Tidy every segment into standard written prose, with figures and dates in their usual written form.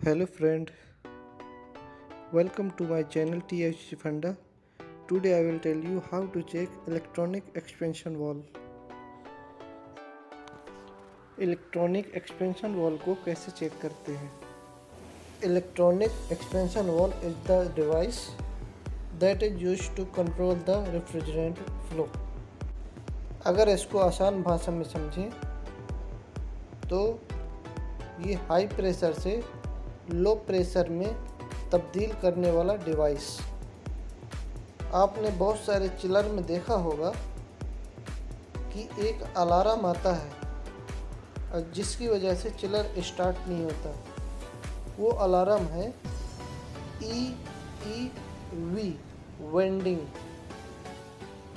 Hello friend, welcome to my channel THC Funda. Today I will tell you how to check electronic expansion valve. Electronic expansion valve को कैसे check करते हैं? Electronic expansion valve is the device that is used to control the refrigerant flow. अगर इसको आसान भाषा में समझें तो ये हाई प्रेशर से लो प्रेशर में तब्दील करने वाला डिवाइस। आपने बहुत सारे चिलर में देखा होगा कि एक अलार्म आता है और जिसकी वजह से चिलर स्टार्ट नहीं होता। वो अलार्म है EEV वेंडिंग।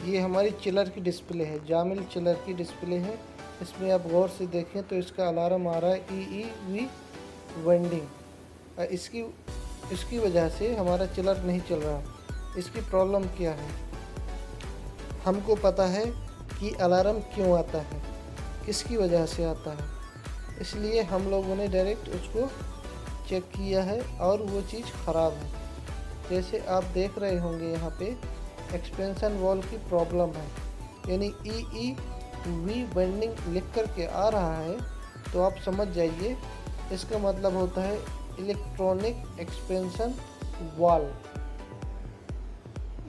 ये हमारी चिलर की डिस्प्ले है, जामिल चिलर की डिस्प्ले है। इसमें आप गौर से देखें तो इसका अलार्म आ रहा है EEV वेंडिंग। इसकी वजह से हमारा चिलर नहीं चल रहा। इसकी प्रॉब्लम क्या है? हमको पता है कि अलार्म क्यों आता है, किसकी वजह से आता है, इसलिए हम लोगों ने डायरेक्ट उसको चेक किया है और वो चीज़ ख़राब है। जैसे आप देख रहे होंगे यहाँ पे एक्सपेंशन वाल्व की प्रॉब्लम है, यानी EEV वेंडिंग लिख कर के आ रहा है तो आप समझ जाइए इसका मतलब होता है इलेक्ट्रॉनिक एक्सपेंशन वाल्व।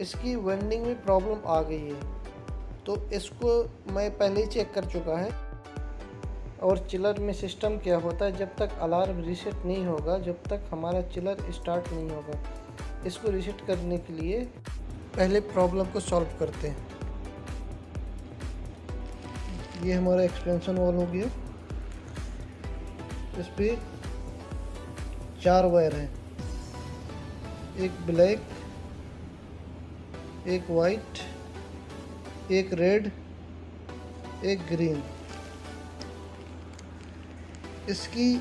इसकी वेंडिंग में प्रॉब्लम आ गई है, तो इसको मैं पहले ही चेक कर चुका है। और चिलर में सिस्टम क्या होता है, जब तक अलार्म रीसेट नहीं होगा, जब तक हमारा चिलर स्टार्ट नहीं होगा। इसको रीसेट करने के लिए पहले प्रॉब्लम को सॉल्व करते हैं। ये हमारा एक्सपेंशन वाल्व हो गया। इस पर 4 वायर हैं, एक ब्लैक, एक वाइट, एक रेड, एक ग्रीन। इसकी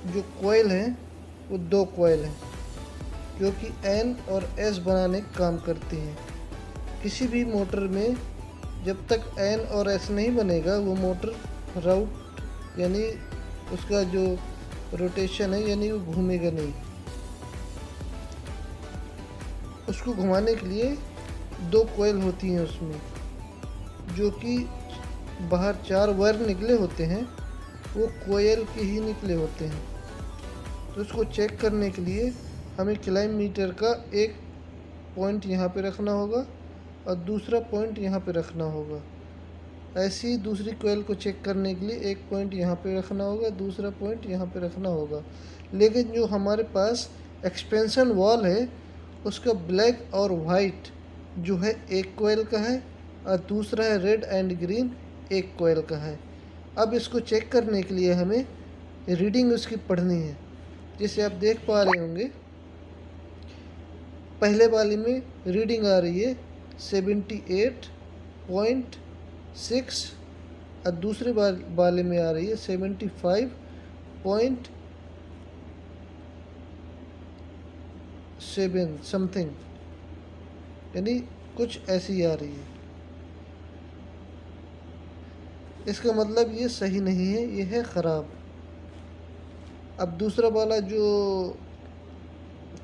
जो कॉइल है वो 2 कॉइल हैं जो कि N और S बनाने का काम करती हैं। किसी भी मोटर में जब तक N और S नहीं बनेगा वो मोटर राउट यानी उसका जो रोटेशन है यानी वो घूमेगा नहीं। उसको घुमाने के लिए 2 कॉइल होती हैं उसमें, जो कि बाहर 4 वायर निकले होते हैं, वो कॉइल के ही निकले होते हैं। तो उसको चेक करने के लिए हमें क्लाइम मीटर का एक पॉइंट यहाँ पे रखना होगा और दूसरा पॉइंट यहाँ पे रखना होगा। ऐसे ही दूसरी कॉइल को चेक करने के लिए एक पॉइंट यहाँ पे रखना होगा, दूसरा पॉइंट यहाँ पे रखना होगा। लेकिन जो हमारे पास एक्सपेंशन वाल्व है उसका ब्लैक और वाइट जो है एक कॉइल का है और दूसरा है रेड एंड ग्रीन एक कॉइल का है। अब इसको चेक करने के लिए हमें रीडिंग उसकी पढ़नी है। जिसे आप देख पा रहे होंगे पहले वाले में रीडिंग आ रही है 78.6 और दूसरे वाले में आ रही है 75.7 समथिंग, यानी कुछ ऐसी आ रही है। इसका मतलब ये सही नहीं है, ये है ख़राब। अब दूसरा वाला जो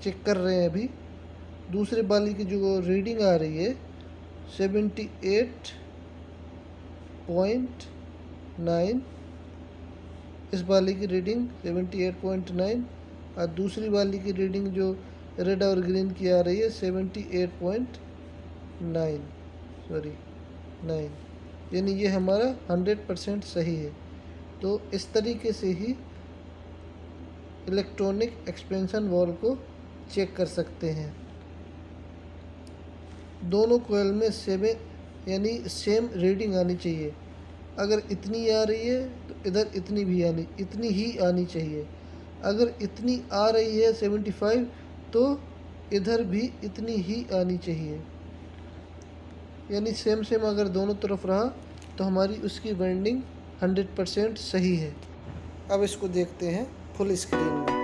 चेक कर रहे हैं अभी, दूसरे वाली की जो रीडिंग आ रही है 78.9, इस वाली की रीडिंग 78.9 और दूसरी वाली की रीडिंग जो रेड और ग्रीन की आ रही है 78.9 9, यानी ये हमारा 100% सही है। तो इस तरीके से ही इलेक्ट्रॉनिक एक्सपेंशन वाल्व को चेक कर सकते हैं। दोनों कॉइल में यानी सेम रीडिंग आनी चाहिए। अगर इतनी आ रही है तो इधर इतनी ही आनी चाहिए। अगर इतनी आ रही है 75 तो इधर भी इतनी ही आनी चाहिए, यानी सेम अगर दोनों तरफ रहा तो हमारी उसकी वेंडिंग 100% सही है। अब इसको देखते हैं फुल स्क्रीन में।